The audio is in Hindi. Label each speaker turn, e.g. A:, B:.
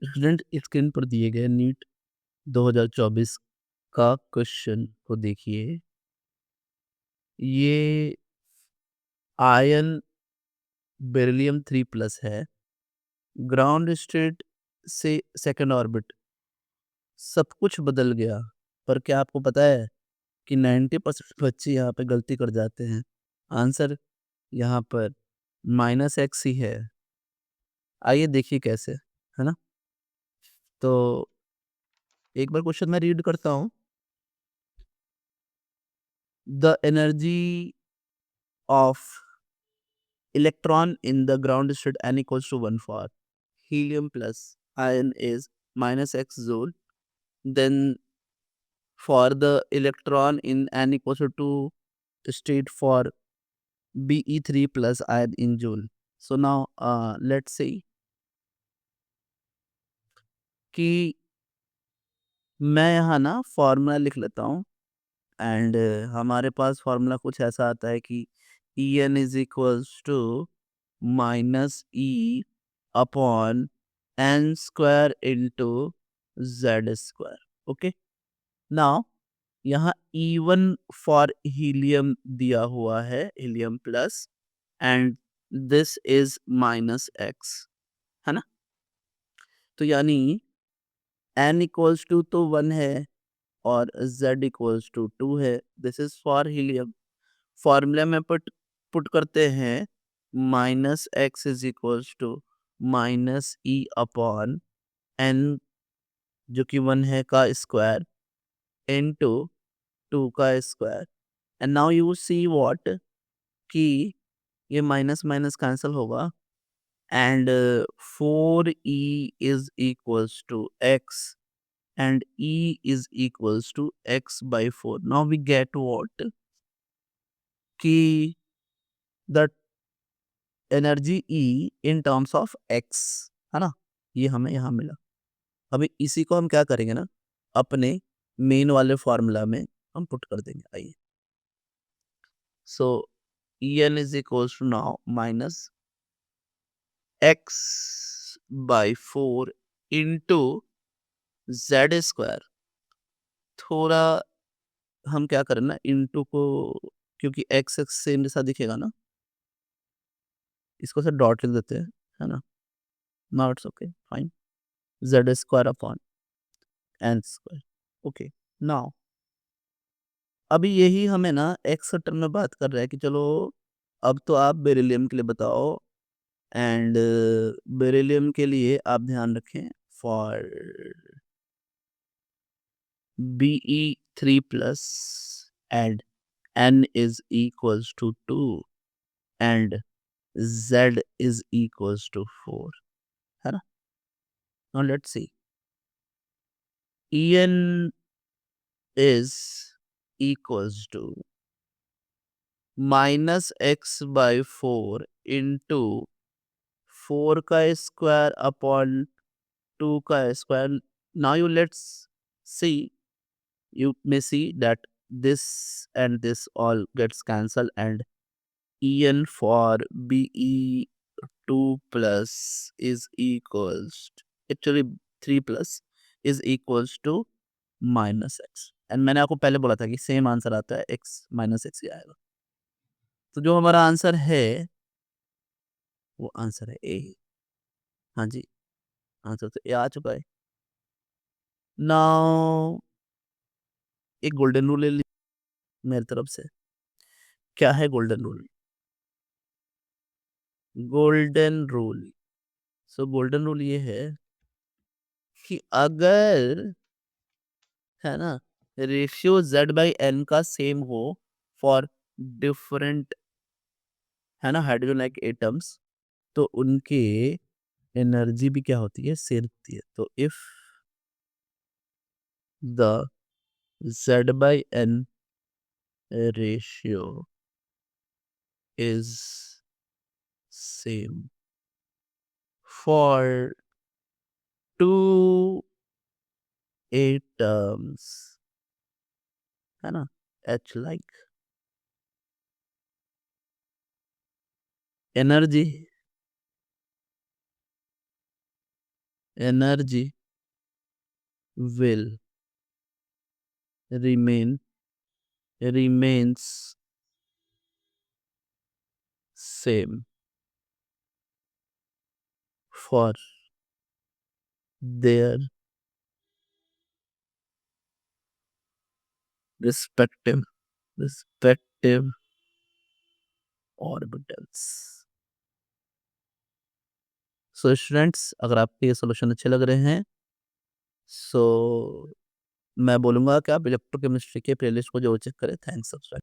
A: स्टूडेंट स्क्रीन पर दिए गए नीट 2024 का क्वेश्चन को देखिए। ये आयन बेरिलियम 3 प्लस है। ग्राउंड स्टेट से सेकंड ऑर्बिट सब कुछ बदल गया, पर क्या आपको पता है कि 90% बच्चे यहाँ पे गलती कर जाते हैं। आंसर यहाँ पर -x ही है। आइए देखिए कैसे, है ना? तो एक बार क्वेश्चन मैं रीड करता हूँ। The energy of electron in the ground state n equals to 1 for helium plus ion is -x joule. Then for the electron in n equals to 2 state for Be3 plus ion in joule. So now let's say कि मैं यहाँ ना फॉर्मूला लिख लेता हूँ एंड हमारे पास फॉर्मूला कुछ ऐसा आता है कि En is equals to -E upon n square into z square. Okay, now यहाँ E1 फॉर हीलियम दिया हुआ है, helium plus, and this is -x, है ना? तो यानी n इक्वल्स टू तो 1 है और z इक्वल्स टू 2 है। This is for helium. Formula में पुट करते हैं -x is equals to -E upon n, जो कि 1 है, का स्क्वायर इनटू 2 का square. And now you see what कि ये माइनस माइनस कैंसिल होगा and 4e is equals to x and e is equals to x by 4. Now we get what? कि the energy E in terms of x, है ना? ये हमें यहाँ मिला। अभी इसी को हम क्या करेंगे ना, अपने मेन वाले फॉर्मूला में हम पुट कर देंगे। आइए, so En is equals to now minus x by 4 into z square। थोड़ा हम क्या करें ना, इंटू को, क्योंकि एक्स एक्स सेम जैसा दिखेगा ना, इसको से डॉट लिख देते हैं, है ना? Now it's okay, fine. Z square upon N square. Okay, now अभी यही हमें ना एक्स टर्म में बात कर रहा है कि चलो अब तो आप बेरिलियम के लिए बताओ। एंड बेरिलियम के लिए आप ध्यान रखें, for Be3 plus and n is equals to 2 and z is equals to 4, है ना? Now let's see. En is equals to -x by 4 into 4 का स्क्वायर अपॉन 2 का square. Now you let's see, you may see that this and this all gets cancelled and En for Be2 plus is equals actually 3 plus is equals to -x। And मैंने आपको पहले बोला था कि सेम आंसर आता है, x -x ही आएगा। तो जो हमारा आंसर है वो आंसर है ए। हाँ जी, आंसर तो ए आ चुका है। नाउ एक गोल्डन रूल ले ली मेरी तरफ से। क्या है गोल्डन रूल? गोल्डन रूल, सो गोल्डन रूल ये है कि अगर, है ना, रेशियो z बाई एन का सेम हो फॉर डिफरेंट, है ना, हाइड्रोजन लाइक एटम्स, तो उनके एनर्जी भी क्या होती है, सेम होती है। तो if the z by N ratio is same for two atoms, है ना, H like, energy energy will remains same for their respective respective orbitals. So students, अगर आपके ये सॉल्यूशन अच्छे लग रहे हैं, सो मैं बोलूँगा कि आप इलेक्ट्रोकेमिस्ट्री के प्लेलिस्ट को ज़रूर चेक करें। Thanks subscribe